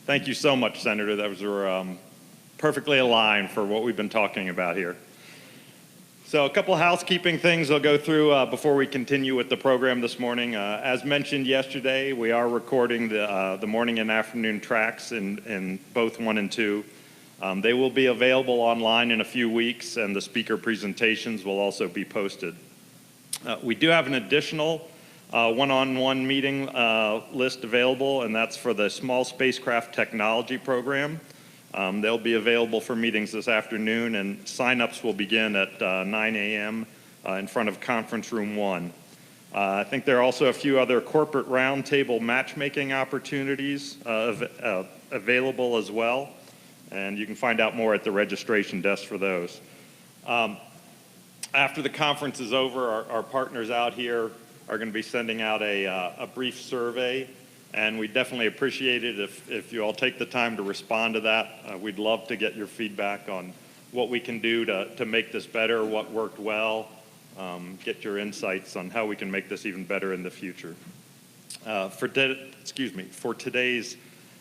Thank you so much, Senator. That was perfectly aligned for what we've been talking about here. So a couple housekeeping things I'll go through before we continue with the program this morning. As mentioned yesterday, we are recording the morning and afternoon tracks in both 1 and 2. They will be available online in a few weeks, and the speaker presentations will also be posted. We do have an additional one-on-one meeting list available, and that's for the Small Spacecraft Technology Program. They'll be available for meetings this afternoon, and sign-ups will begin at 9 a.m. In front of Conference Room 1. I think there are also a few other corporate roundtable matchmaking opportunities available as well, and you can find out more at the registration desk for those. After the conference is over, our partners out here are going to be sending out a brief survey, and we definitely appreciate it if you all take the time to respond to that. We'd love to get your feedback on what we can do to make this better, what worked well, get your insights on how we can make this even better in the future. For today's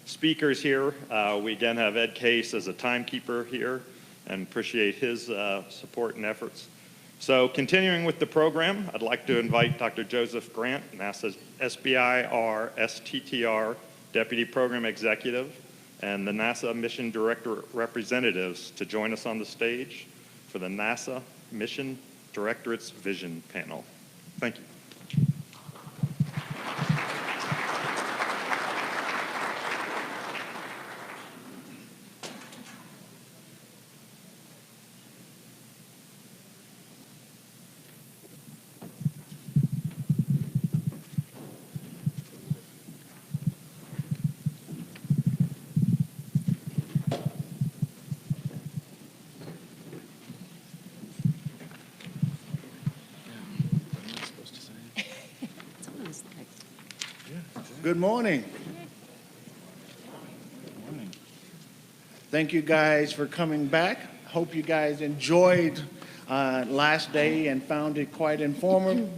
speakers here, we again have Ed Case as a timekeeper here, and appreciate his support and efforts. So continuing with the program, I'd like to invite Dr. Joseph Grant, NASA's SBIR STTR Deputy Program Executive, and the NASA Mission Director representatives to join us on the stage for the NASA Mission Directorate's Vision Panel. Thank you. Good morning. Thank you guys for coming back. Hope you guys enjoyed last day and found it quite informative.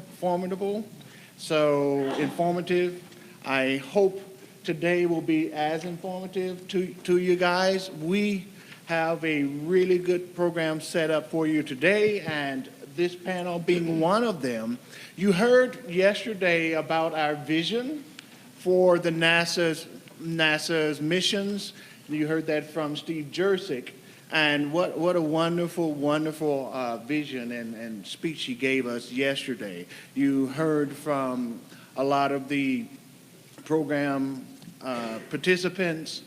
I hope today will be as informative to you guys. We have a really good program set up for you today, and this panel being one of them. You heard yesterday about our vision for the NASA's missions. You heard that from Steve Jurczyk, and what a wonderful vision and speech he gave us yesterday. You heard from a lot of the program participants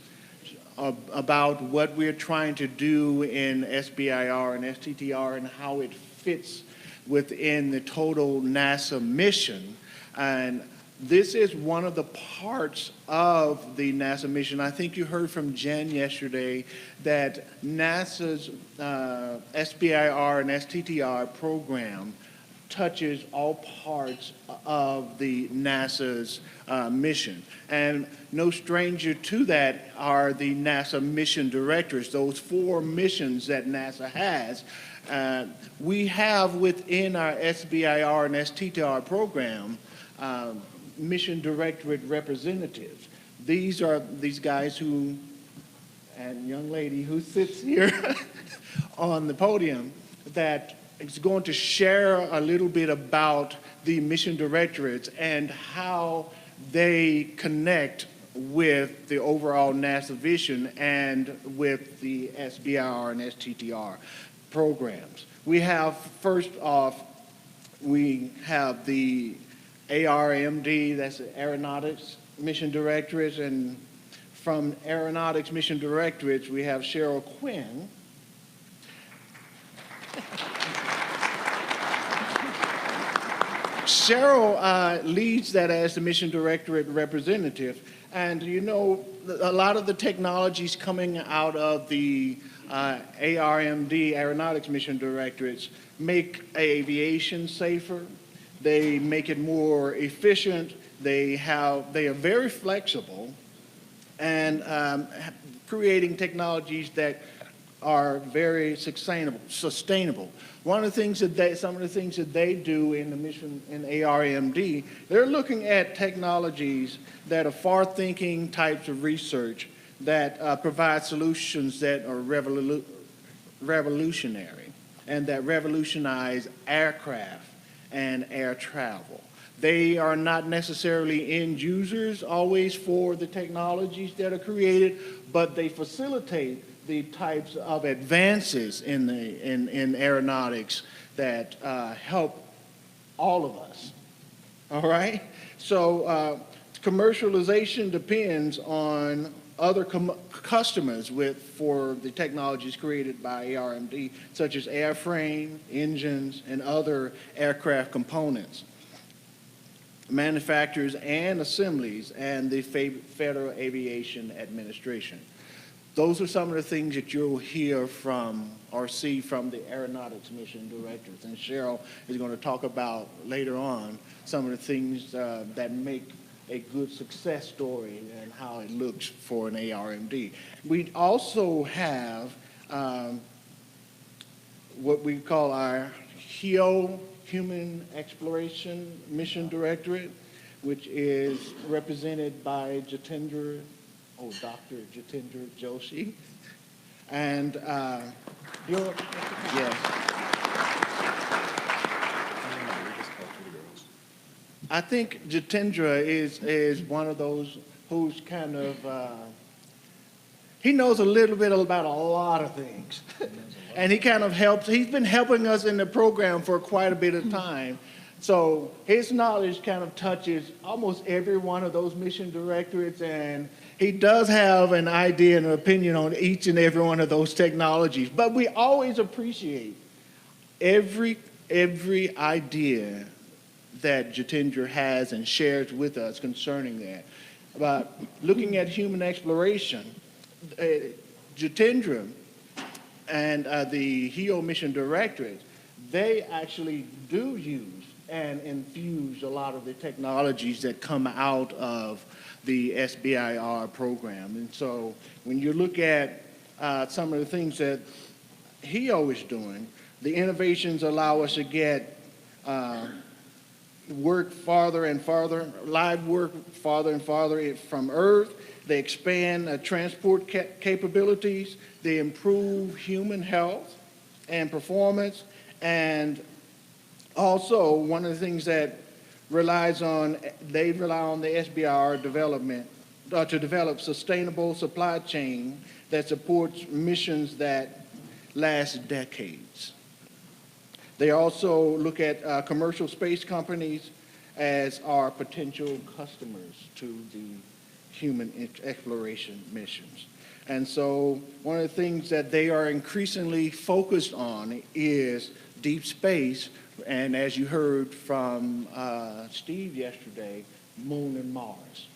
about what we're trying to do in SBIR and STTR and how it fits within the total NASA mission. And this is one of the parts of the NASA mission. I think you heard from Jen yesterday that NASA's SBIR and STTR program touches all parts of the NASA's mission. And no stranger to that are the NASA mission directors, those 4 missions that NASA has. We have within our SBIR and STTR program mission directorate representatives. These are these guys who, and young lady who sits here on the podium, that is going to share a little bit about the mission directorates and how they connect with the overall NASA vision and with the SBIR and STTR programs. We have, first off, we have the ARMD, that's the Aeronautics Mission Directorate, and from Aeronautics Mission Directorate, we have Cheryl Quinn. Cheryl leads that as the Mission Directorate representative, and you know, a lot of the technologies coming out of the ARMD, Aeronautics Mission Directorates, make aviation safer. They make it more efficient. They are very flexible, and creating technologies that are very sustainable. One of the things that some of the things that they do in the mission in ARMD, they're looking at technologies that are far-thinking types of research that provide solutions that are revolutionary and that revolutionize aircraft and air travel. They are not necessarily end users always for the technologies that are created, but they facilitate the types of advances in aeronautics that help all of us. All right? So commercialization depends on other customers for the technologies created by ARMD, such as airframe, engines, and other aircraft components, manufacturers and assemblies, and the Federal Aviation Administration. Those are some of the things that you'll hear from or see from the Aeronautics Mission Directors. And Cheryl is going to talk about later on some of the things that make a good success story and how it looks for an ARMD. We also have what we call our HEO, Human Exploration Mission Directorate, which is represented by Dr. Jitendra Joshi. And yes. I think Jitendra is one of those who's kind of, he knows a little bit about a lot of things. And he kind of helps, he's been helping us in the program for quite a bit of time. So his knowledge kind of touches almost every one of those mission directorates, and he does have an idea and an opinion on each and every one of those technologies. But we always appreciate every idea that Jitendra has and shares with us concerning that. About looking at human exploration, Jitendra and the HEO Mission Directorate, they actually do use and infuse a lot of the technologies that come out of the SBIR program. And so when you look at some of the things that HEO is doing, the innovations allow us to get work farther and farther, live work farther and farther from Earth. They expand transport capabilities. They improve human health and performance. And also, one of the things that they rely on the SBIR development to develop sustainable supply chain that supports missions that last decades. They also look at commercial space companies as our potential customers to the human exploration missions. And so one of the things that they are increasingly focused on is deep space, and as you heard from Steve yesterday, Moon and Mars.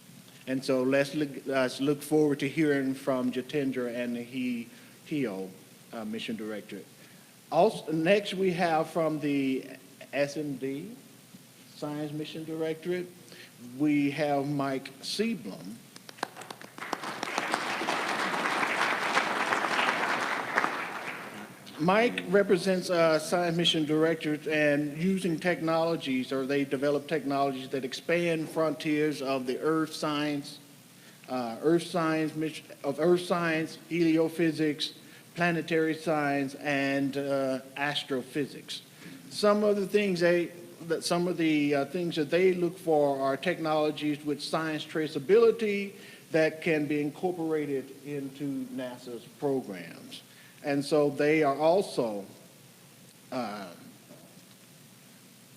And so let's look forward to hearing from Jitendra and the HEO Mission Directorate. Also, next we have from the SMD, Science Mission Directorate, we have Mike Seablum. Mike represents Science Mission Directorate and using technologies, or they develop technologies that expand frontiers of the earth science, heliophysics, planetary science, and astrophysics. Some of the things that they look for are technologies with science traceability that can be incorporated into NASA's programs. And so they are also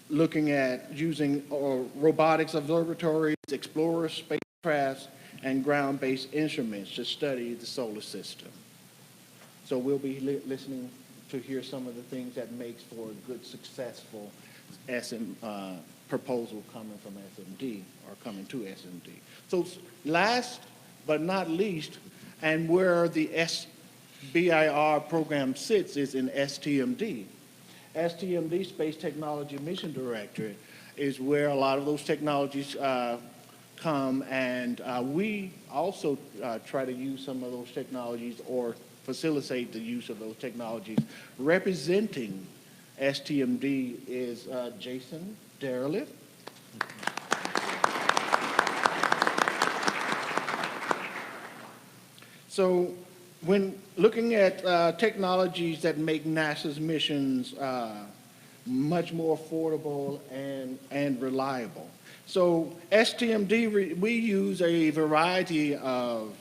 looking at using robotics observatories, explorer spacecrafts, and ground-based instruments to study the solar system. So we'll be listening to hear some of the things that makes for a good, successful proposal coming from SMD or coming to SMD. So last but not least, and where the SBIR program sits is in STMD. STMD, Space Technology Mission Directorate, is where a lot of those technologies come, and we also try to use some of those technologies or facilitate the use of those technologies. Representing STMD is Jason Dereliff. So when looking at technologies that make NASA's missions much more affordable and reliable. So STMD, we use a variety of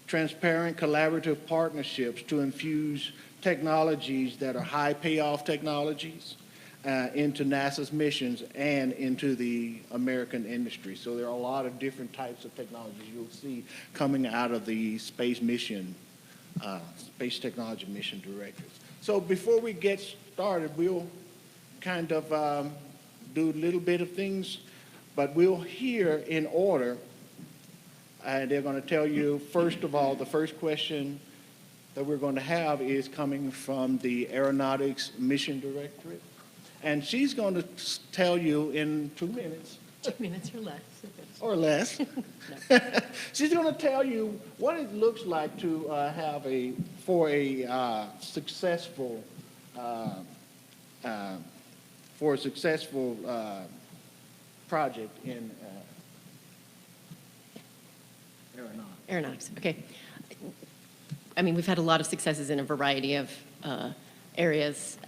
transparent collaborative partnerships to infuse technologies that are high payoff technologies into NASA's missions and into the American industry. So there are a lot of different types of technologies you'll see coming out of the space mission, space technology mission directives. So before we get started, we'll kind of do a little bit of things, but we'll hear in order. And they're going to tell you, first of all, the first question that we're going to have is coming from the Aeronautics Mission Directorate. And she's going to tell you in 2 minutes. 2 minutes or less. Or less. She's going to tell you what it looks like to have a successful project in Aeronautics, okay. I mean, we've had a lot of successes in a variety of areas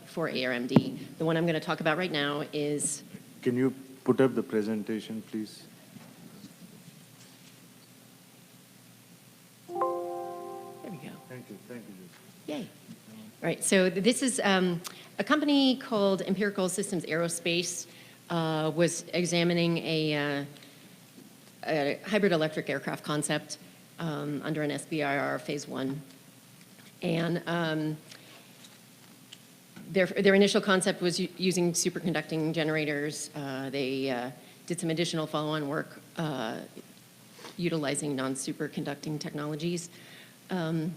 for ARMD. The one I'm going to talk about right now is... Can you put up the presentation, please? There we go. Thank you. Yay. All right, so this is a company called Empirical Systems Aerospace was examining a hybrid electric aircraft concept under an SBIR phase 1. And their initial concept was using superconducting generators. They did some additional follow-on work utilizing non-superconducting technologies. And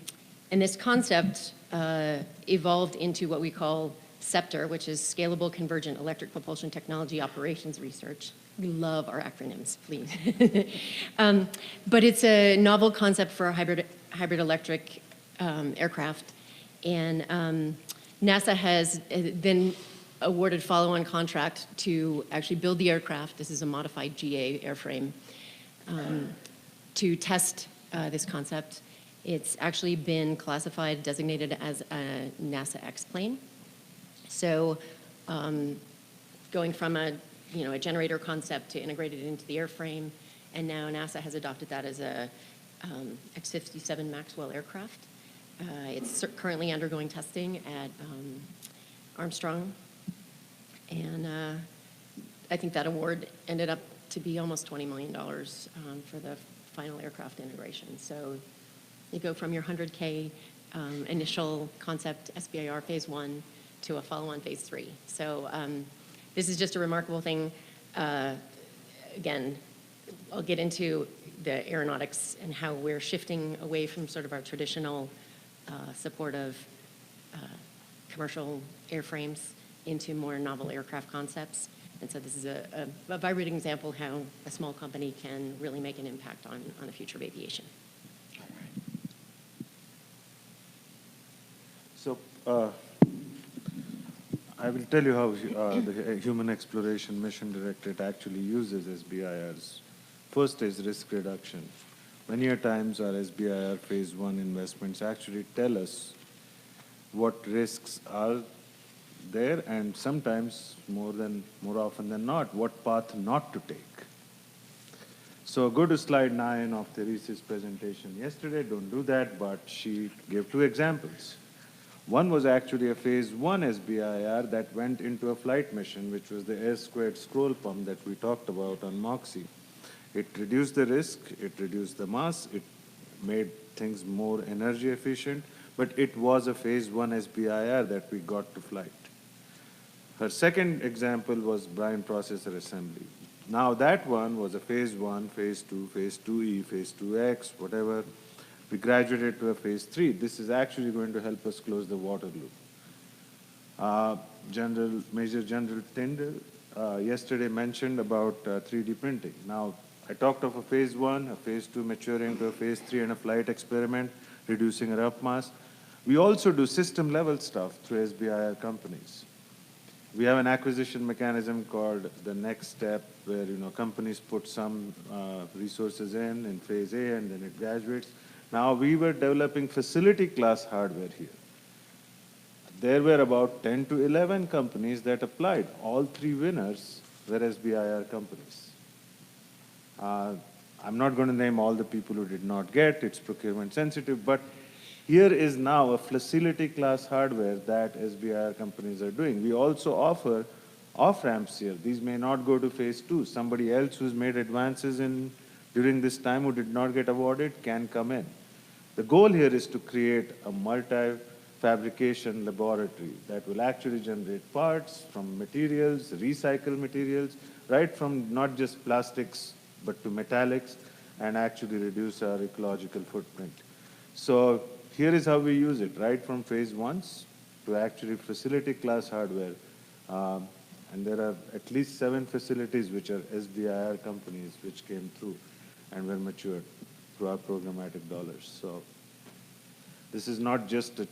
this concept evolved into what we call SCEPTR, which is Scalable Convergent Electric Propulsion Technology Operations Research. We love our acronyms, please. But it's a novel concept for a hybrid electric aircraft. And NASA has then awarded follow-on contract to actually build the aircraft. This is a modified GA airframe to test this concept. It's actually been classified, designated as a NASA X-plane. So going from a generator concept to integrate it into the airframe, and now NASA has adopted that as a X-57 Maxwell aircraft. It's currently undergoing testing at Armstrong, and I think that award ended up to be almost $20 million for the final aircraft integration. So you go from your 100K initial concept SBIR phase 1 to a follow-on phase 3. So this is just a remarkable thing. Again, I'll get into the aeronautics and how we're shifting away from sort of our traditional support of commercial airframes into more novel aircraft concepts. And so this is a vibrant example how a small company can really make an impact on the future of aviation. So I will tell you how the Human Exploration Mission Directorate actually uses SBIRs. First is risk reduction. Many a times our SBIR phase 1 investments actually tell us what risks are there, and sometimes more often than not, what path not to take. So go to slide 9 of Therese's presentation yesterday. Don't do that, but she gave 2 examples. One was actually a phase 1 SBIR that went into a flight mission, which was the air-squared scroll pump that we talked about on MOXIE. It reduced the risk, it reduced the mass, it made things more energy efficient, but it was a phase 1 SBIR that we got to flight. Her second example was brine processor assembly. Now that one was a phase 1, phase 2, phase 2E, phase 2X, whatever. We graduated to a phase 3. This is actually going to help us close the water loop. Major General Tyndall yesterday mentioned about 3D printing. Now, I talked of a phase 1, a phase 2 maturing to a phase 3, and a flight experiment, reducing a rough mass. We also do system-level stuff through SBIR companies. We have an acquisition mechanism called the next step, where companies put some resources in phase A, and then it graduates. Now, we were developing facility class hardware here. There were about 10 to 11 companies that applied. All 3 winners were SBIR companies. I'm not going to name all the people who did not get, it's procurement sensitive, but here is now a facility class hardware that SBIR companies are doing. We also offer off-ramps here. These may not go to phase 2. Somebody else who's made advances during this time who did not get awarded can come in. The goal here is to create a multi-fabrication laboratory that will actually generate parts from materials, recycled materials, right from not just plastics, but to metallics, and actually reduce our ecological footprint. So here is how we use it, right from phase 1s to actually facility class hardware. And there are at least 7 facilities which are SBIR companies which came through and were matured through our programmatic dollars. So this is not just a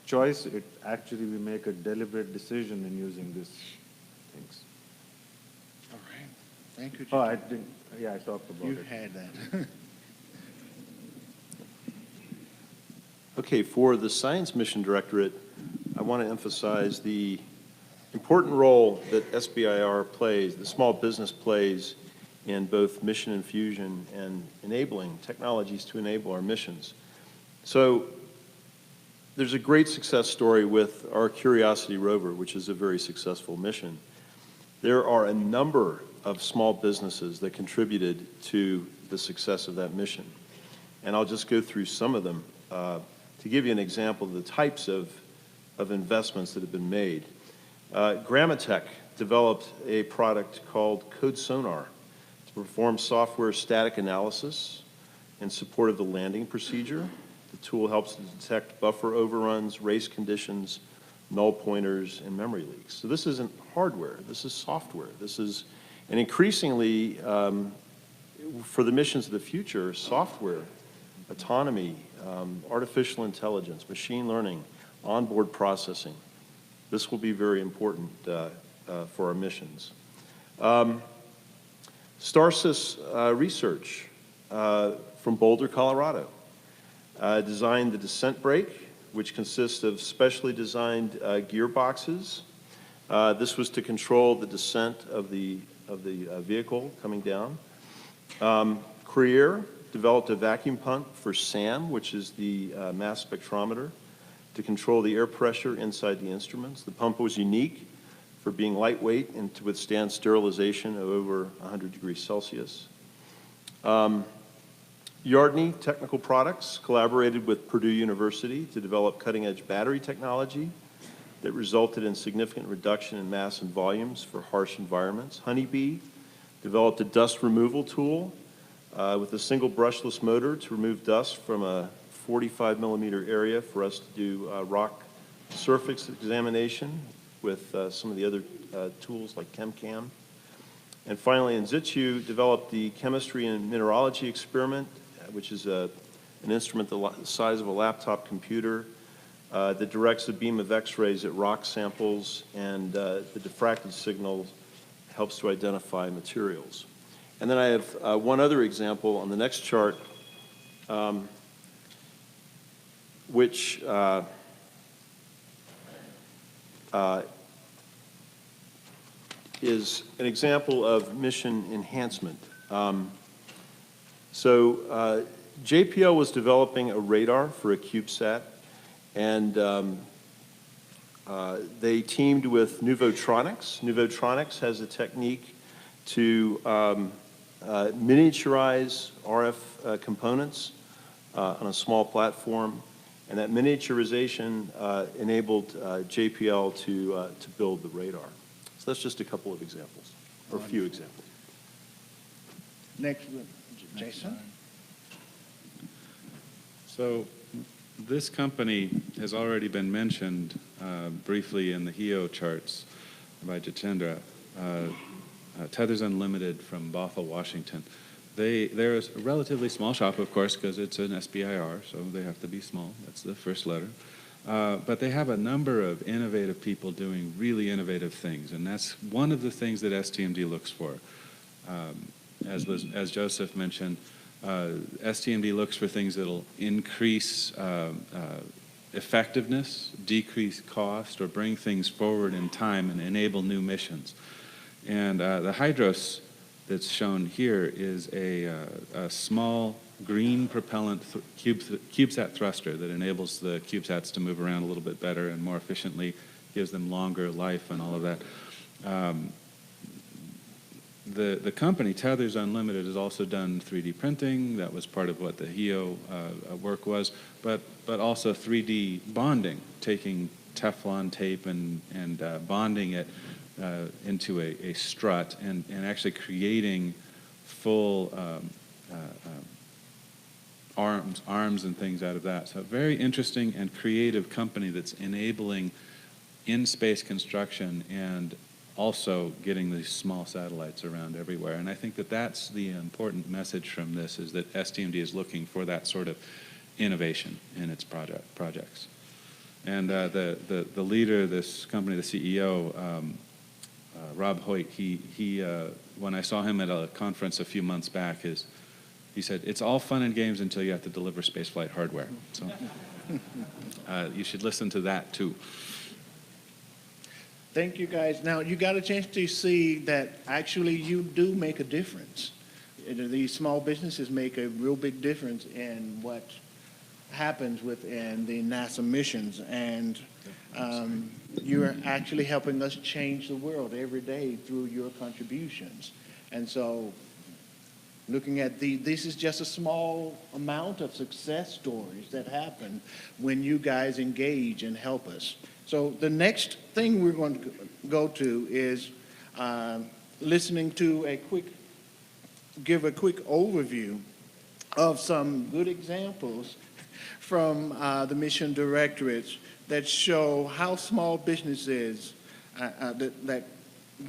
choice. It actually, we make a deliberate decision in using these things. All right. Thank you, Oh, Jitendra. I didn't, yeah, I talked about You it. had that. Okay, for the Science Mission Directorate, I want to emphasize the important role that SBIR plays, the small business plays in both mission infusion and enabling technologies to enable our missions. So there's a great success story with our Curiosity rover, which is a very successful mission. There are a number of small businesses that contributed to the success of that mission. And I'll just go through some of them to give you an example of the types of investments that have been made. Grammatech developed a product called Code Sonar to perform software static analysis in support of the landing procedure. The tool helps to detect buffer overruns, race conditions, null pointers, and memory leaks. So this isn't hardware, this is software. This is, and increasingly, for the missions of the future, software, autonomy, artificial intelligence, machine learning, onboard processing. This will be very important for our missions. Starsys Research from Boulder, Colorado, designed the descent brake, which consists of specially designed gearboxes. This was to control the descent of the vehicle coming down. Creer developed a vacuum pump for SAM, which is the mass spectrometer, to control the air pressure inside the instruments. The pump was unique for being lightweight and to withstand sterilization of over 100 degrees Celsius. Yardney Technical Products collaborated with Purdue University to develop cutting-edge battery technology that resulted in significant reduction in mass and volumes for harsh environments. Honeybee developed a dust removal tool with a single brushless motor to remove dust from a 45 millimeter area for us to do rock surface examination with some of the other tools like ChemCam. And finally, In Situ developed the chemistry and mineralogy experiment, which is an instrument the size of a laptop computer that directs a beam of X-rays at rock samples, and the diffracted signal helps to identify materials. And then I have one other example on the next chart, which is an example of mission enhancement. JPL was developing a radar for a CubeSat, and they teamed with Nuvotronics. Nuvotronics has a technique to miniaturize RF components on a small platform, and that miniaturization enabled JPL to build the radar. So that's just a couple of examples, or a few examples. Next, Jason. So this company has already been mentioned briefly in the HEO charts by Jitendra. Tethers Unlimited from Bothell, Washington. They're a relatively small shop, of course, because it's an SBIR, so they have to be small. That's the first letter. But they have a number of innovative people doing really innovative things, and that's one of the things that STMD looks for. As Joseph mentioned, STMD looks for things that'll increase effectiveness, decrease cost, or bring things forward in time and enable new missions. And the Hydros that's shown here is a small green propellant CubeSat thruster that enables the CubeSats to move around a little bit better and more efficiently, gives them longer life and all of that. The company, Tethers Unlimited, has also done 3D printing. That was part of what the HEO work was, but also 3D bonding, taking Teflon tape and bonding it into a strut and actually creating full arms and things out of that. So a very interesting and creative company that's enabling in-space construction and also getting these small satellites around everywhere. And I think that that's the important message from this, is that STMD is looking for that sort of innovation in its projects. And the leader of this company, the CEO, Rob Hoyt, he when I saw him at a conference a few months back, he said, "It's all fun and games until you have to deliver spaceflight hardware." So you should listen to that too. Thank you, guys. Now, you got a chance to see that actually you do make a difference. These small businesses make a real big difference in what happens within the NASA missions. And you're actually helping us change the world every day through your contributions. And so looking at this is just a small amount of success stories that happen when you guys engage and help us. So the next thing we're going to go to is listening to give a quick overview of some good examples from the mission directorates that show how small businesses, that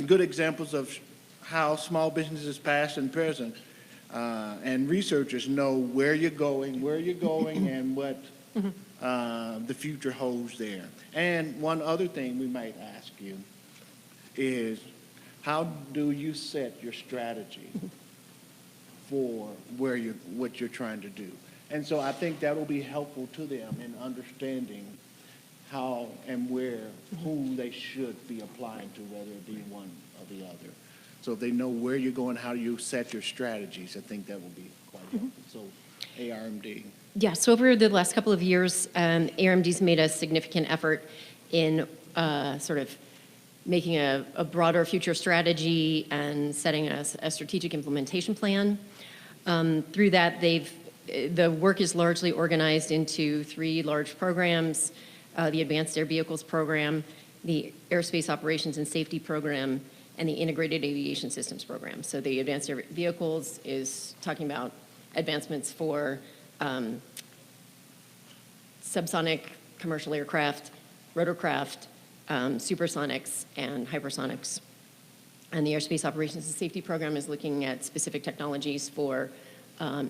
good examples of how small businesses past and present and researchers know where you're going, and what the future holds there. And one other thing we might ask you is, how do you set your strategy for what you're trying to do? And so I think that will be helpful to them in understanding how and who they should be applying to, whether it be one or the other. So if they know where you're going, how you set your strategies, I think that will be quite helpful. So ARMD. Yeah, so over the last couple of years, ARMD's made a significant effort in sort of making a broader future strategy and setting a strategic implementation plan. Through that, the work is largely organized into 3 large programs: the Advanced Air Vehicles Program, the Aerospace Operations and Safety Program, and the Integrated Aviation Systems Program. So the Advanced Air Vehicles is talking about advancements for subsonic commercial aircraft, rotorcraft, supersonics, and hypersonics. And the Airspace Operations and Safety Program is looking at specific technologies for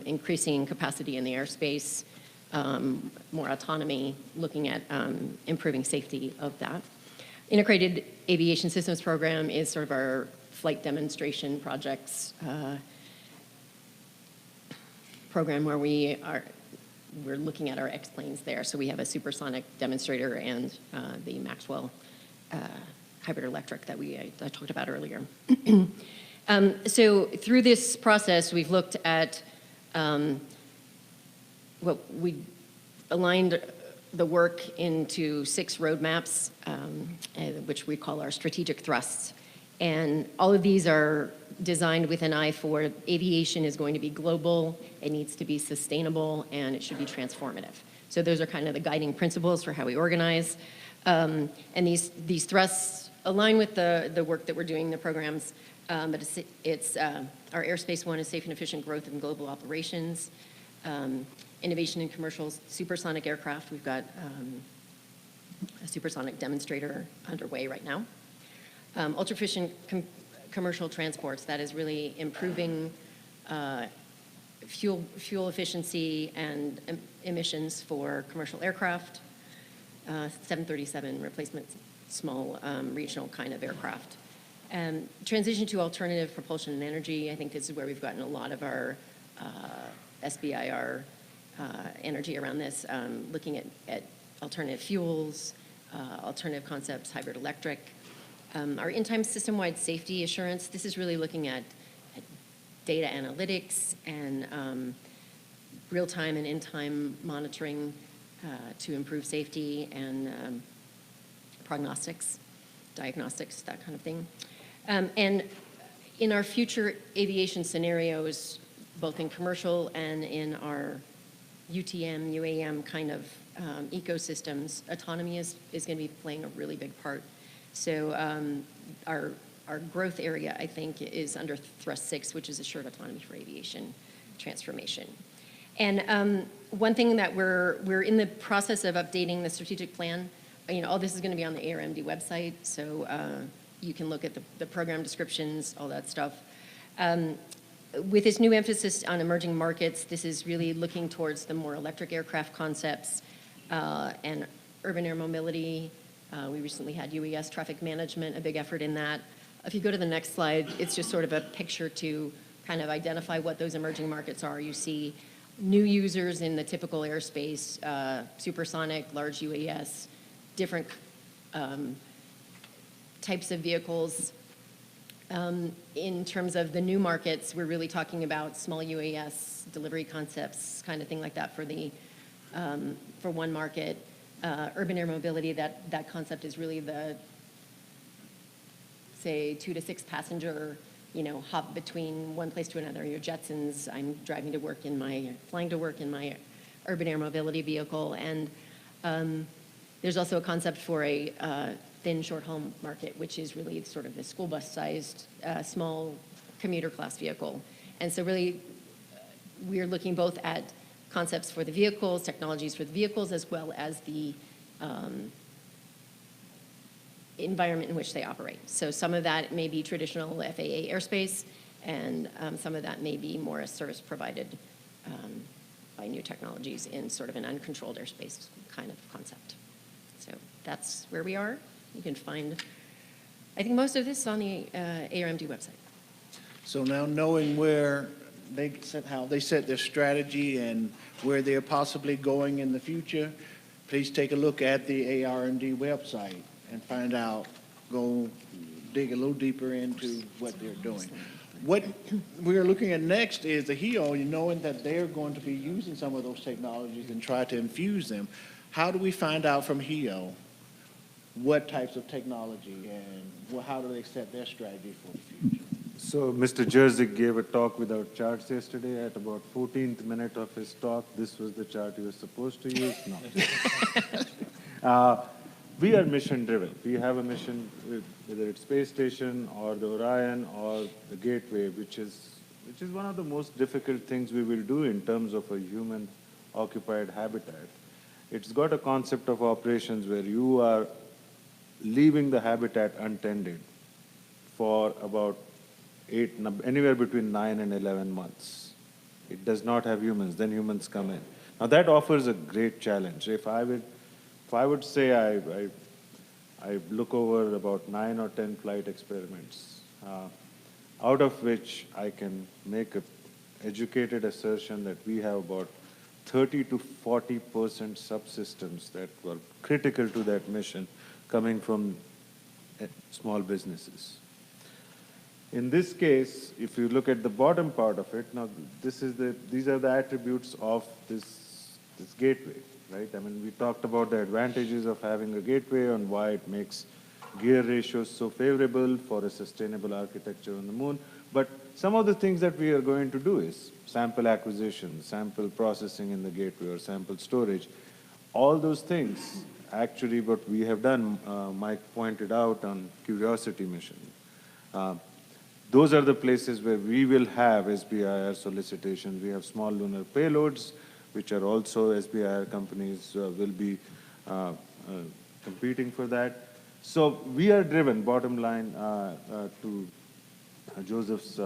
increasing capacity in the airspace, more autonomy, looking at improving safety of that. Integrated Aviation Systems Program is sort of our flight demonstration projects program, where we're looking at our X-planes there. So we have a supersonic demonstrator and the Maxwell hybrid electric that I talked about earlier. So through this process, we've looked at we aligned the work into 6 roadmaps, which we call our strategic thrusts. And all of these are designed with an eye for aviation is going to be global, it needs to be sustainable, and it should be transformative. So those are kind of the guiding principles for how we organize. And these thrusts align with the work that we're doing in the programs, but it's our airspace one is safe and efficient growth in global operations, innovation in commercial supersonic aircraft. We've got a supersonic demonstrator underway right now. Ultra-efficient commercial transports, that is really improving fuel efficiency and emissions for commercial aircraft, 737 replacement small regional kind of aircraft. Transition to alternative propulsion and energy, I think this is where we've gotten a lot of our SBIR energy around this, looking at alternative fuels, alternative concepts, hybrid electric. Our in-time system-wide safety assurance, this is really looking at data analytics and real-time and in-time monitoring to improve safety and prognostics, diagnostics, that kind of thing. And in our future aviation scenarios, both in commercial and in our UTM, UAM kind of ecosystems, autonomy is going to be playing a really big part. So our growth area, I think, is under Thrust 6, which is assured autonomy for aviation transformation. And one thing that we're in the process of updating the strategic plan. You know, all this is going to be on the ARMD website, so you can look at the program descriptions, all that stuff. With this new emphasis on emerging markets, this is really looking towards the more electric aircraft concepts and urban air mobility. We recently had UES traffic management, a big effort in that. If you go to the next slide, it's just sort of a picture to kind of identify what those emerging markets are. You see new users in the typical airspace, supersonic, large UAS, different types of vehicles. In terms of the new markets, we're really talking about small UAS, delivery concepts, kind of thing like that for one market. Urban air mobility, that concept is really the, say, 2 to 6 passenger, you know, hop between one place to another. Your Jetsons, I'm flying to work in my urban air mobility vehicle. And there's also a concept for a thin short-haul market, which is really sort of the school bus-sized, small commuter class vehicle. And so really, we're looking both at concepts for the vehicles, technologies for the vehicles, as well as the environment in which they operate. So some of that may be traditional FAA airspace, and some of that may be more a service provided by new technologies in sort of an uncontrolled airspace kind of concept. So that's where we are. You can find, I think, most of this on the ARMD website. So now knowing where how they set their strategy and where they're possibly going in the future, please take a look at the ARMD website and find out, go dig a little deeper into what they're doing. What we're looking at next is the HEO, knowing that they're going to be using some of those technologies and try to infuse them. How do we find out from HEO what types of technology and how do they set their strategy for the future? So Mr. Jerzyk gave a talk without charts yesterday. At about 14th minute of his talk, this was the chart he was supposed to use. No. We are mission driven. We have a mission, whether it's space station or the Orion or the Gateway, which is one of the most difficult things we will do in terms of a human occupied habitat. It's got a concept of operations where you are leaving the habitat untended for about anywhere between 9 and 11 months. It does not have humans, then humans come in. Now that offers a great challenge. If I would say I look over about 9 or 10 flight experiments, out of which I can make an educated assertion that we have about 30 to 40% subsystems that were critical to that mission coming from small businesses. In this case, if you look at the bottom part of it, now these are the attributes of this gateway, right? I mean, we talked about the advantages of having a gateway and why it makes gear ratios so favorable for a sustainable architecture on the moon. But some of the things that we are going to do is sample acquisition, sample processing in the gateway, or sample storage. All those things, actually what we have done, Mike pointed out on Curiosity mission. Those are the places where we will have SBIR solicitations. We have small lunar payloads, which are also SBIR companies will be competing for that. So we are driven, bottom line, to Joseph's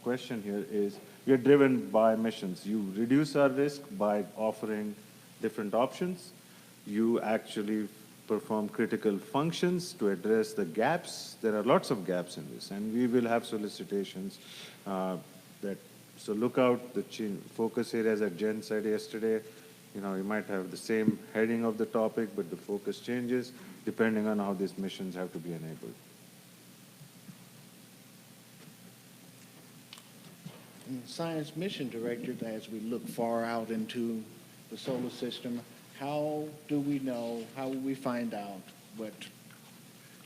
question here is, we are driven by missions. You reduce our risk by offering different options. You actually perform critical functions to address the gaps. There are lots of gaps in this, and we will have solicitations that So look out the focus areas that Jen said yesterday. You know, you might have the same heading of the topic, but the focus changes depending on how these missions have to be enabled. And Science Mission Director, as we look far out into the solar system, how do we know, how will we find out what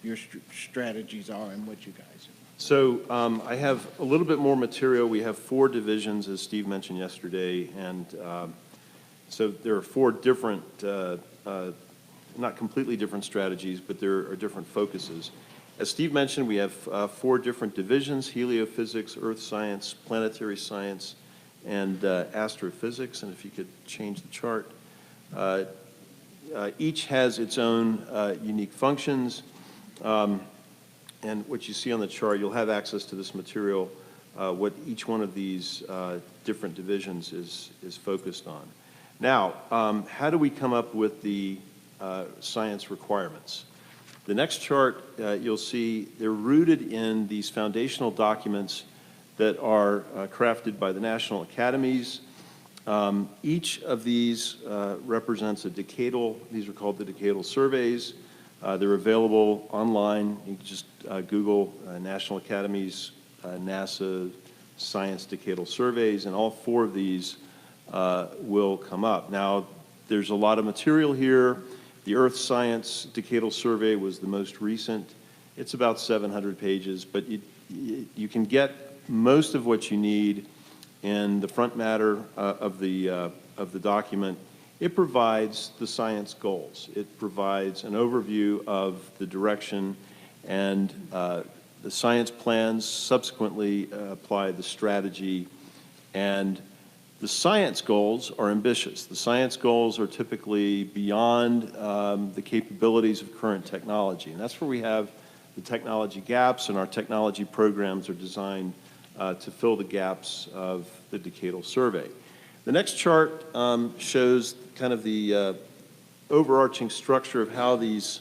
your strategies are and what you guys are? So I have a little bit more material. We have 4 divisions, as Steve mentioned yesterday, and so there are 4 different, not completely different strategies, but there are different focuses. As Steve mentioned, we have 4 different divisions: heliophysics, earth science, planetary science, and astrophysics. And if you could change the chart. Each has its own unique functions. And what you see on the chart, you'll have access to this material, what each one of these different divisions is focused on. Now, how do we come up with the science requirements? The next chart, you'll see they're rooted in these foundational documents that are crafted by the national academies. Each of these represents a decadal. These are called the decadal surveys. They're available online. You can just Google National Academies, NASA Science Decadal Surveys, and all 4 of these will come up. Now, there's a lot of material here. The Earth Science Decadal Survey was the most recent. It's about 700 pages, but you can get most of what you need in the front matter of the document. It provides the science goals. It provides an overview of the direction, and the science plans subsequently apply the strategy. And the science goals are ambitious. The science goals are typically beyond the capabilities of current technology. And that's where we have the technology gaps, and our technology programs are designed to fill the gaps of the decadal survey. The next chart shows kind of the overarching structure of how these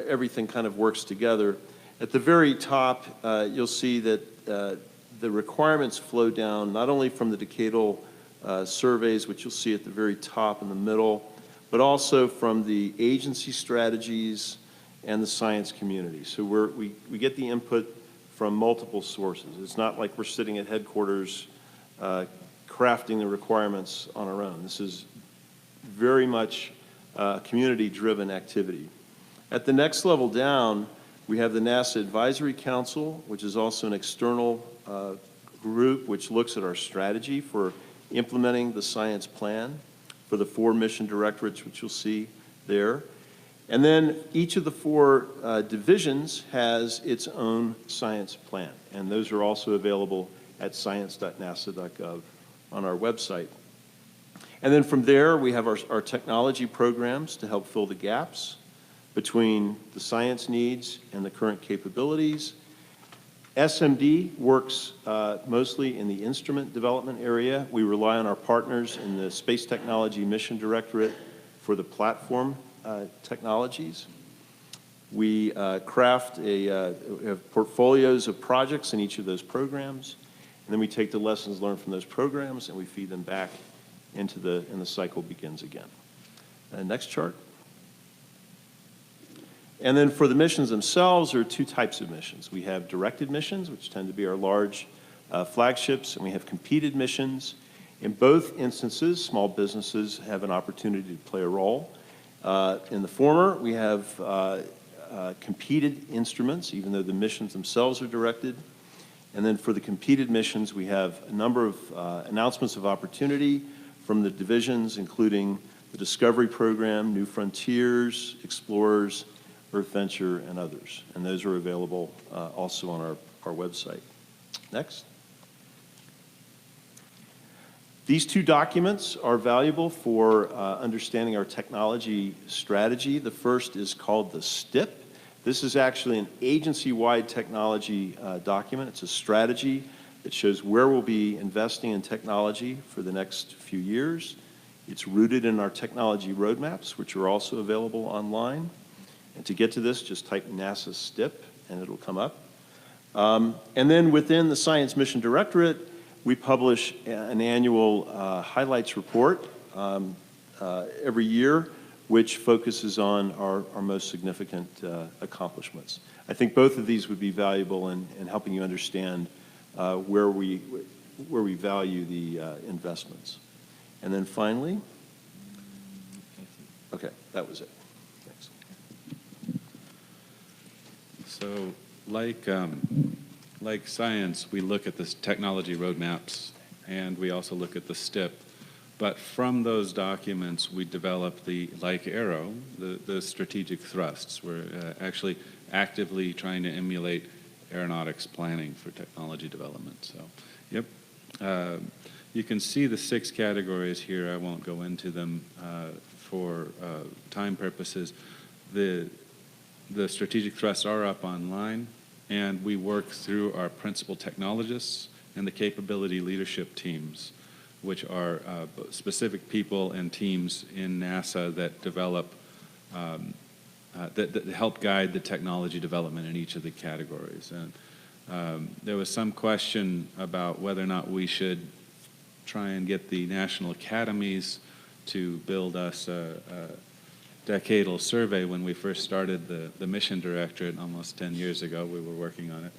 everything kind of works together. At the very top, you'll see that the requirements flow down not only from the decadal surveys, which you'll see at the very top in the middle, but also from the agency strategies and the science community. So we get the input from multiple sources. It's not like we're sitting at headquarters crafting the requirements on our own. This is very much a community-driven activity. At the next level down, we have the NASA Advisory Council, which is also an external group which looks at our strategy for implementing the science plan for the 4 mission directorates, which you'll see there. And then each of the 4 divisions has its own science plan, and those are also available at science.nasa.gov on our website. And then from there, we have our technology programs to help fill the gaps between the science needs and the current capabilities. SMD works mostly in the instrument development area. We rely on our partners in the Space Technology Mission Directorate for the platform technologies. We craft we have portfolios of projects in each of those programs, and then we take the lessons learned from those programs and we feed them back into and the cycle begins again. Next chart. And then for the missions themselves, there are 2 types of missions. We have directed missions, which tend to be our large flagships, and we have competed missions. In both instances, small businesses have an opportunity to play a role. In the former, we have competed instruments, even though the missions themselves are directed. And then for the competed missions, we have a number of announcements of opportunity from the divisions, including the Discovery Program, New Frontiers, Explorers, Earth Venture, and others. And those are available also on our website. Next. These 2 documents are valuable for understanding our technology strategy. The first is called the STIP. This is actually an agency-wide technology document. It's a strategy that shows where we'll be investing in technology for the next few years. It's rooted in our technology roadmaps, which are also available online. And to get to this, just type NASA STIP, and it'll come up. And then within the Science Mission Directorate, we publish an annual highlights report every year, which focuses on our most significant accomplishments. I think both of these would be valuable in helping you understand where we value the investments. And then finally, okay, that was it. Thanks. So like science, we look at the technology roadmaps, and we also look at the STIP. But from those documents, we develop like Aero, the strategic thrusts. We're actually actively trying to emulate aeronautics planning for technology development. So, yep. You can see the 6 categories here. I won't go into them for time purposes. The strategic thrusts are up online, and we work through our principal technologists and the capability leadership teams, which are specific people and teams in NASA that develop, that help guide the technology development in each of the categories. And there was some question about whether or not we should try and get the national academies to build us a decadal survey. When we first started the mission directorate almost 10 years ago, we were working on it.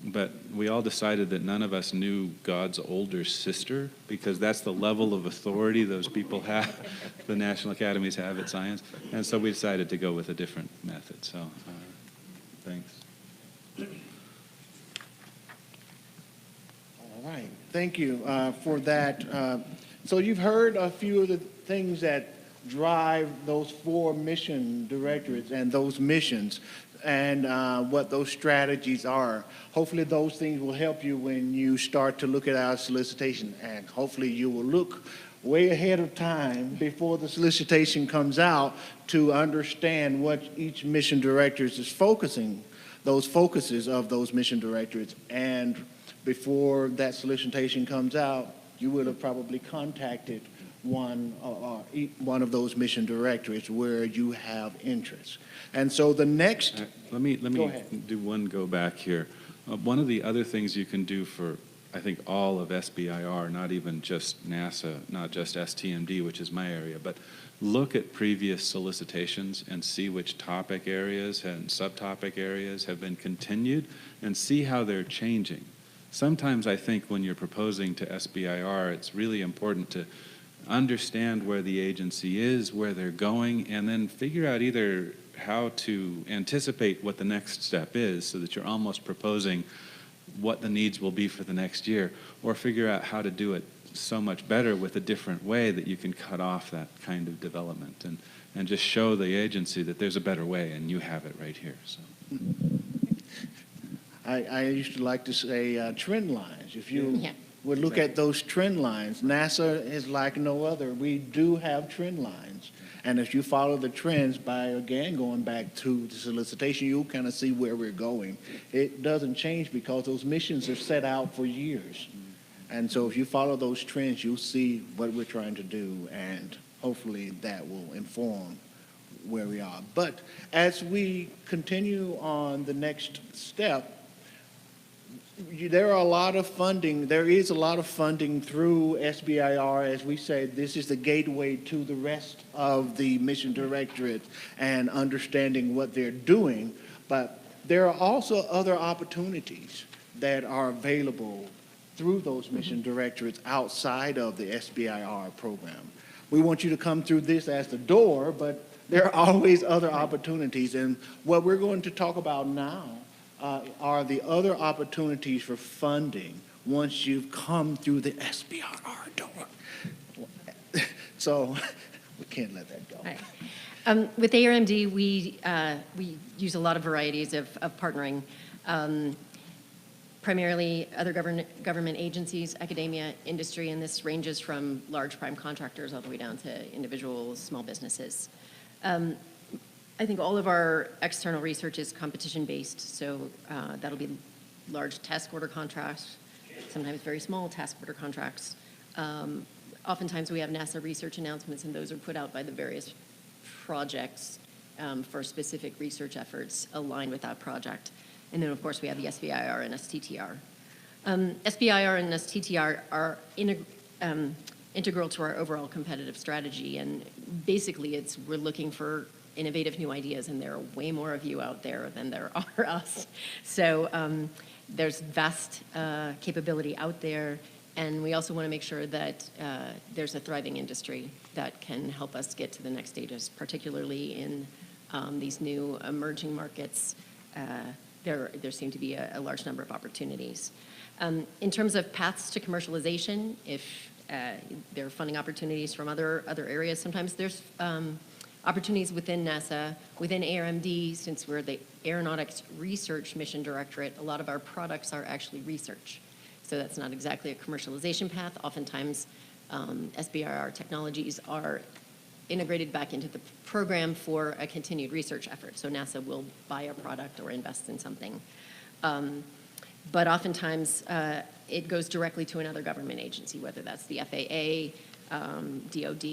But we all decided that none of us knew God's older sister, because that's the level of authority those people have, the national academies have at science. And so we decided to go with a different method. So thanks. All right, thank you for that. So you've heard a few of the things that drive those 4 mission directorates and those missions, and what those strategies are. Hopefully those things will help you when you start to look at our solicitation, and hopefully you will look way ahead of time before the solicitation comes out to understand what each mission directorate is focusing, those focuses of those mission directorates. And before that solicitation comes out, you will have probably contacted one of those mission directorates where you have interest. And so the next... Let me Go ahead. do one go back here. One of the other things you can do for, I think, all of SBIR, not even just NASA, not just STMD, which is my area, but look at previous solicitations and see which topic areas and subtopic areas have been continued and see how they're changing. Sometimes I think when you're proposing to SBIR, it's really important to understand where the agency is, where they're going, and then figure out either how to anticipate what the next step is so that you're almost proposing what the needs will be for the next year, or figure out how to do it so much better with a different way that you can cut off that kind of development and just show the agency that there's a better way, and you have it right here. So. I used to like to say trend lines. If you Yeah. would look at those trend lines, NASA is like no other. We do have trend lines. And if you follow the trends by, again, going back to the solicitation, you'll kind of see where we're going. It doesn't change because those missions are set out for years. And so if you follow those trends, you'll see what we're trying to do, and hopefully that will inform where we are. But as we continue on the next step, there are a lot of funding. There is a lot of funding through SBIR. As we said, this is the gateway to the rest of the mission directorate and understanding what they're doing. But there are also other opportunities that are available through those mission directorates outside of the SBIR program. We want you to come through this as the door, but there are always other opportunities. And what we're going to talk about now are the other opportunities for funding once you've come through the SBIR door. So we can't let that go. Right. With ARMD, we use a lot of varieties of partnering, primarily other government agencies, academia, industry, and this ranges from large prime contractors all the way down to individuals, small businesses. I think all of our external research is competition-based, so that'll be large task order contracts, sometimes very small task order contracts. Oftentimes we have NASA research announcements, and those are put out by the various projects for specific research efforts aligned with that project. And then, of course, we have the SBIR and STTR. SBIR and STTR are integral to our overall competitive strategy. And basically, we're looking for innovative new ideas, and there are way more of you out there than there are us. So there's vast capability out there, and we also want to make sure that there's a thriving industry that can help us get to the next stages, particularly in these new emerging markets. There seem to be a large number of opportunities. In terms of paths to commercialization, if there are funding opportunities from other areas, sometimes there's opportunities within NASA, within ARMD, since we're the Aeronautics Research Mission Directorate, a lot of our products are actually research. So that's not exactly a commercialization path. Oftentimes, SBIR technologies are integrated back into the program for a continued research effort. So NASA will buy a product or invest in something. But oftentimes, it goes directly to another government agency, whether that's the FAA, DOD.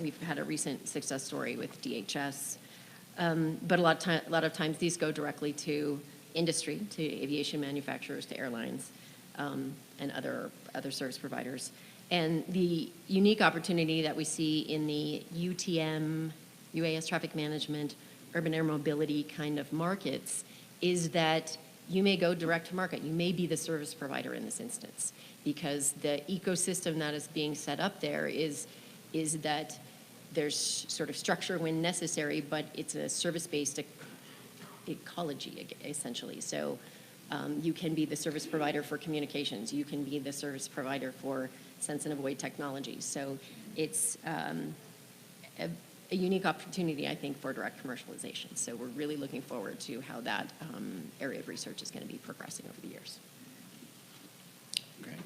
We've had a recent success story with DHS. But a lot of times, these go directly to industry, to aviation manufacturers, to airlines, and other service providers. And the unique opportunity that we see in the UTM, UAS traffic management, urban air mobility kind of markets is that you may go direct to market. You may be the service provider in this instance, because the ecosystem that is being set up there is that there's sort of structure when necessary, but it's a service-based ecology, essentially. So you can be the service provider for communications. You can be the service provider for sense and avoid technologies. So it's a unique opportunity, I think, for direct commercialization. So we're really looking forward to how that area of research is going to be progressing over the years. Okay.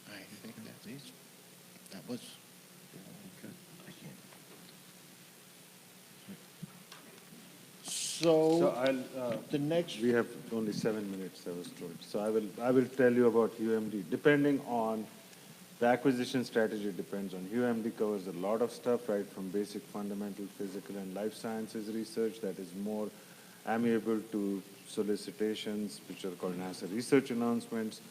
I think that's it. That was. So I'll, the next. we have only 7 minutes, I was told. So I will tell you about UMD. Depending on the acquisition strategy, depends on UMD covers a lot of stuff, right, from basic fundamental physical and life sciences research that is more amiable to solicitations, which are called NASA research announcements,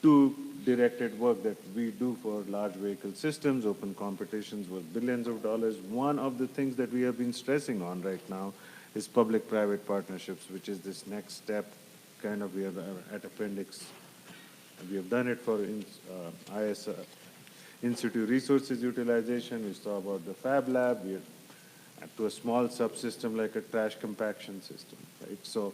to directed work that we do for large vehicle systems, open competitions worth billions of dollars. One of the things that we have been stressing on right now is public-private partnerships, which is this next step. Kind of, we are at appendix. We have done it for IS Institute resources utilization. We saw about the Fab Lab. We are to a small subsystem like a trash compaction system, right? So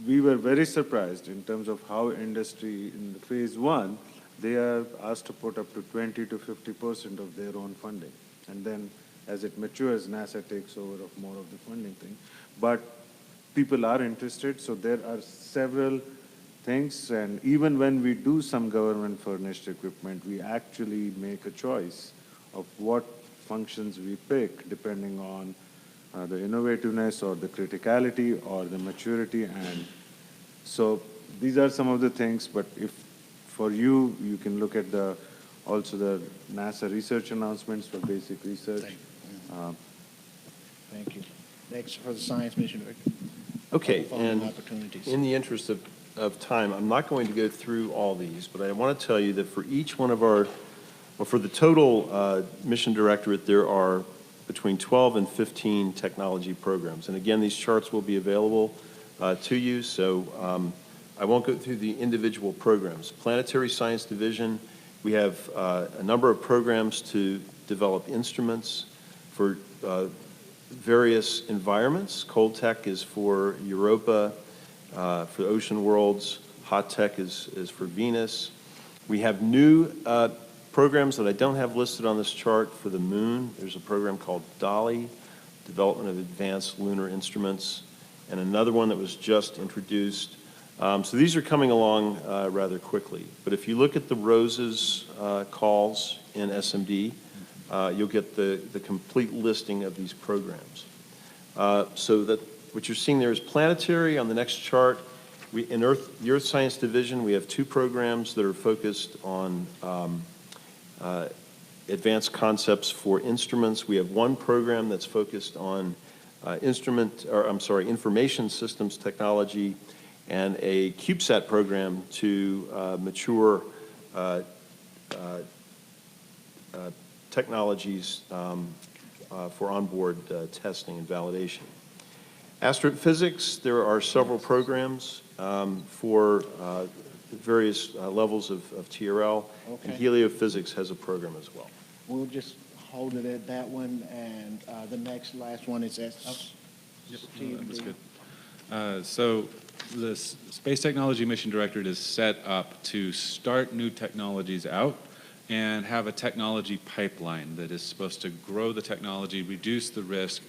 we were very surprised in terms of how industry in the phase one, they are asked to put up to 20 to 50% of their own funding. And then as it matures, NASA takes over of more of the funding thing. But people are interested, so there are several things. And even when we do some government furnished equipment, we actually make a choice of what functions we pick depending on the innovativeness or the criticality or the maturity. And so these are some of the things, but if for you, you can look at also the NASA research announcements for basic research. Thank you. Next for the Science Mission Director. Okay, Following and opportunities. in the interest of time, I'm not going to go through all these, but I want to tell you that for each one of our, well, for the total mission directorate, there are between 12 and 15 technology programs. And again, these charts will be available to you, so I won't go through the individual programs. Planetary Science Division, we have a number of programs to develop instruments for various environments. Cold Tech is for Europa, for Ocean Worlds. Hot Tech is for Venus. We have new programs that I don't have listed on this chart for the Moon. There's a program called DALI, Development of Advanced Lunar Instruments, and another one that was just introduced. So these are coming along rather quickly. But if you look at the ROSES calls in SMD, you'll get the complete listing of these programs. So that what you're seeing there is planetary. On the next chart, the Earth Science Division, we have two programs that are focused on advanced concepts for instruments. We have one program that's focused on information systems technology, and a CubeSat program to mature technologies for onboard testing and validation. Astrophysics, there are several programs for various levels of TRL, and Okay. heliophysics has a program as well. We'll just hold it at that one, and the last one is S. That's good. So the Space Technology Mission Directorate is set up to start new technologies out and have a technology pipeline that is supposed to grow the technology, reduce the risk,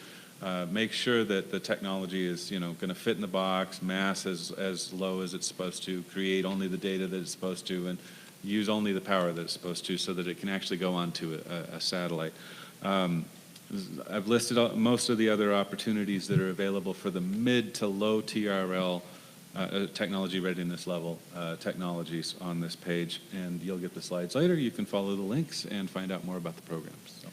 make sure that the technology is, going to fit in the box, mass as low as it's supposed to, create only the data that it's supposed to, and use only the power that it's supposed to, so that it can actually go onto a satellite. I've listed most of the other opportunities that are available for the mid to low TRL technology readiness level technologies on this page, and you'll get the slides later. You can follow the links and find out more about the programs. So.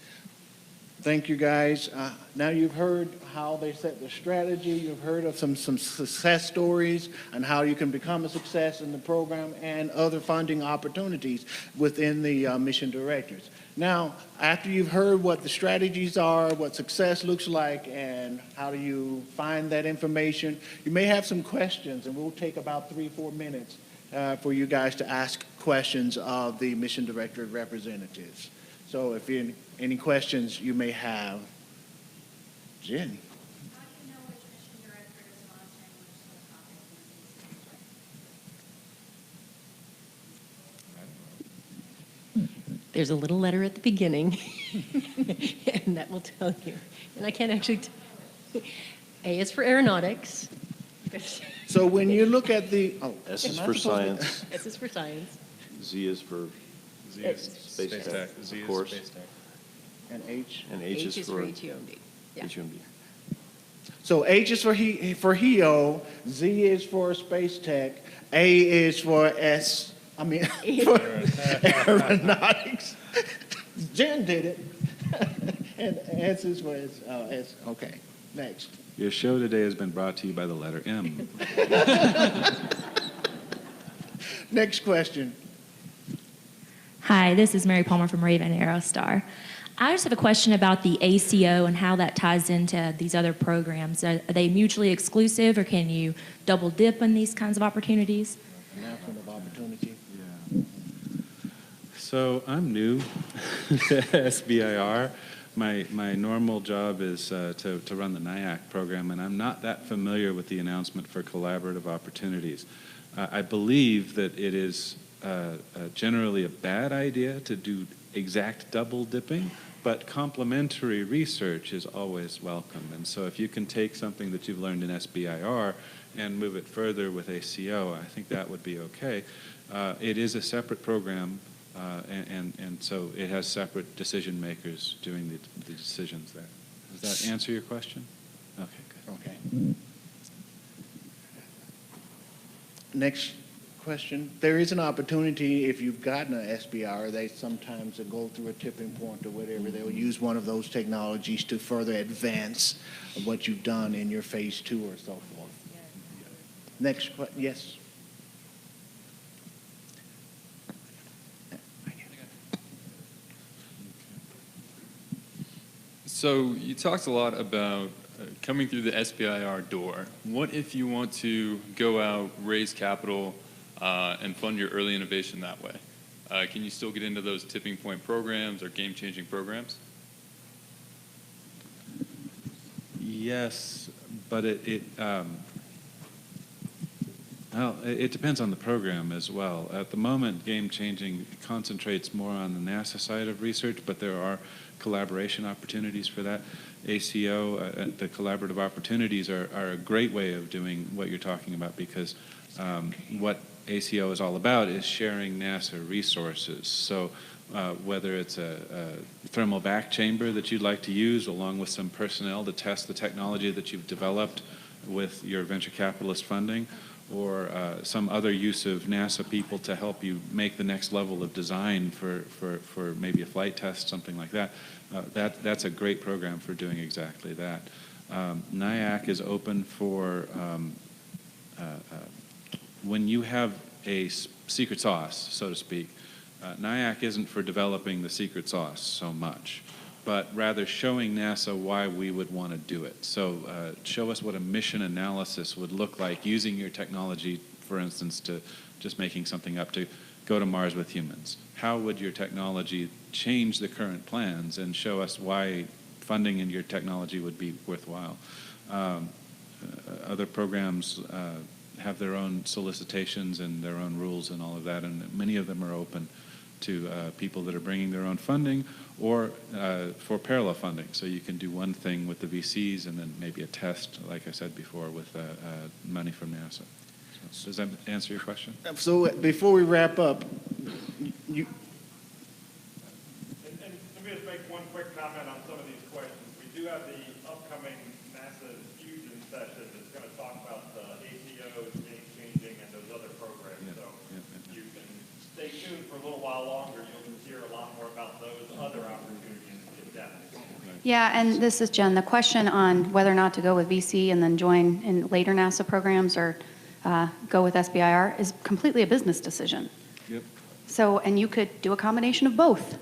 Thank you, guys. Now you've heard how they set the strategy. You've heard of some success stories and how you can become a success in the program and other funding opportunities within the mission directors. Now, after you've heard what the strategies are, what success looks like, and how do you find that information, you may have some questions, and we'll take about 3-4 minutes for you guys to ask questions of the mission director representatives. So if you any questions you may have. Jen. How do you know which mission director is monitoring which topic? There's a little letter at the beginning, and that will tell you. And I can't actually. A is for aeronautics. So when you look at the S is am I for supposed to- science, S is for science. Z is for Z is Space Tech, Z of is course. Space Tech. and H. and H is for HUMD. Yeah. HUMD. So H is for HEO, Z is for Space Tech, A is for for aeronautics. Jen did it. And S is for S. Okay, next. Your show today has been brought to you by the letter M. Next question. Hi, this is Mary Palmer from Raven Aerostar. I just have a question about the ACO and how that ties into these other programs. Are they mutually exclusive, or can you double dip on these kinds of opportunities? Announcement of opportunity. So I'm new to SBIR. My normal job is to run the NIAC program, and I'm not that familiar with the announcement for collaborative opportunities. I believe that it is generally a bad idea to do exact double dipping, but complementary research is always welcome. And so if you can take something that you've learned in SBIR and move it further with ACO, I think that would be okay. It is a separate program, and so it has separate decision makers doing the decisions there. Does that answer your question? Okay, good. Okay. Next question. There is an opportunity if you've gotten an SBR, they sometimes go through a tipping point or whatever. They'll use one of those technologies to further advance what you've done in your phase 2 or so forth. Next question. Yes. So you talked a lot about coming through the SBIR door. What if you want to go out, raise capital, and fund your early innovation that way? Can you still get into those tipping point programs or game-changing programs? Yes, but it depends on the program as well. At the moment, Game Changing concentrates more on the NASA side of research, but there are collaboration opportunities for that. ACO, the collaborative opportunities are a great way of doing what you're talking about, because what ACO is all about is sharing NASA resources. So whether it's a thermal vac chamber that you'd like to use, along with some personnel to test the technology that you've developed with your venture capitalist funding, some other use of NASA people to help you make the next level of design for maybe a flight test, something like that, that's a great program for doing exactly that. NIAC is open for when you have a secret sauce, so to speak. NIAC isn't for developing the secret sauce so much, but rather showing NASA why we would want to do it. So show us what a mission analysis would look like using your technology, for instance, to just making something up, to go to Mars with humans. How would your technology change the current plans, and show us why funding in your technology would be worthwhile. Other programs have their own solicitations and their own rules and all of that, and many of them are open to people that are bringing their own funding or for parallel funding. So you can do one thing with the VCs and then maybe a test, like I said before, with money from NASA. So, does that answer your question? So before we wrap up, you, And let me just make one quick comment on some of these questions. We do have the upcoming NASA Fusion session that's going to talk about the ACOs, game changing, and those other programs. So you can stay tuned for a little while longer. You'll hear a lot more about those other opportunities in depth. Yeah, and this is Jen. The question on whether or not to go with VC and then join in later NASA programs or go with SBIR is completely a business decision. Yep. So, and you could do a combination of both,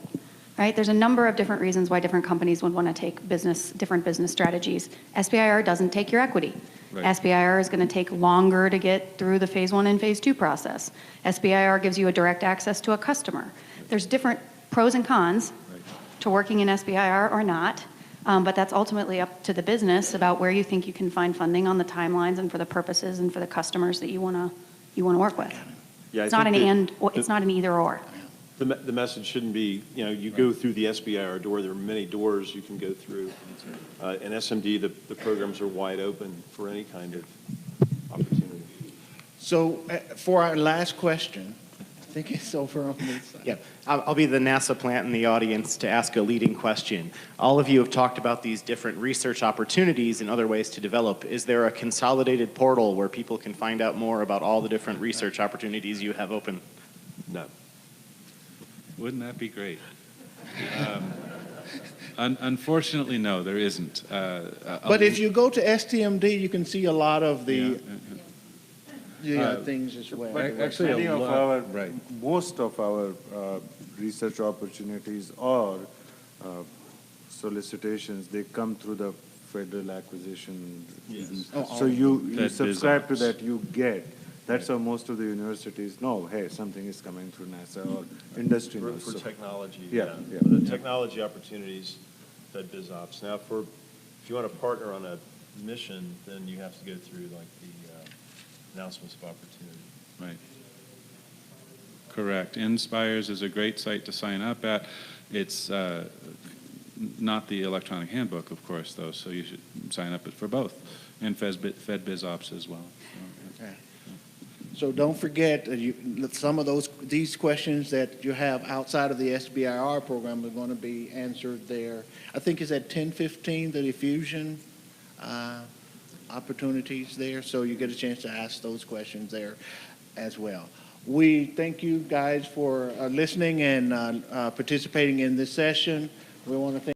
right? There's a number of different reasons why different companies would want to take different business strategies. SBIR doesn't take your equity. Right. SBIR is going to take longer to get through the phase 1 and phase 2 process. SBIR gives you a direct access to a customer. There's different pros and cons to working in SBIR or not, but that's ultimately up to the business about where you think you can find funding on the timelines and for the purposes and for the customers that you want to work with. Yeah, It's not an it's not an either or. The message shouldn't be, you go through the SBIR door. There are many doors you can go through. In SMD, the programs are wide open for any kind of opportunity. so for our last question, I think it's over on this side. Yeah, I'll be the NASA plant in the audience to ask a leading question. All of you have talked about these different research opportunities and other ways to develop. Is there a consolidated portal where people can find out more about all the different research opportunities you have open? No. Wouldn't that be great? Unfortunately, no, there isn't. But if you go to STMD, you can see a lot of the things as well. Actually, most of our research opportunities or solicitations, they come through the federal acquisition. Yes. So you Fed subscribe to BizOps. that, you get. That's how most of the universities know, hey, something is coming through NASA or industry knows. For So- technology, Yeah, yeah. For the technology opportunities, Fed BizOps. Now, if you want to partner on a mission, then you have to go through like the announcements of opportunity. Right. Correct. Inspires is a great site to sign up at. It's not the electronic handbook, of course, though, so you should sign up for both, and Fed BizOps as well. So don't forget, some of these questions that you have outside of the SBIR program are going to be answered there. I think it's at 10:15, the diffusion opportunities there, so you get a chance to ask those questions there as well. We thank you guys for listening and participating in this session. We want to thank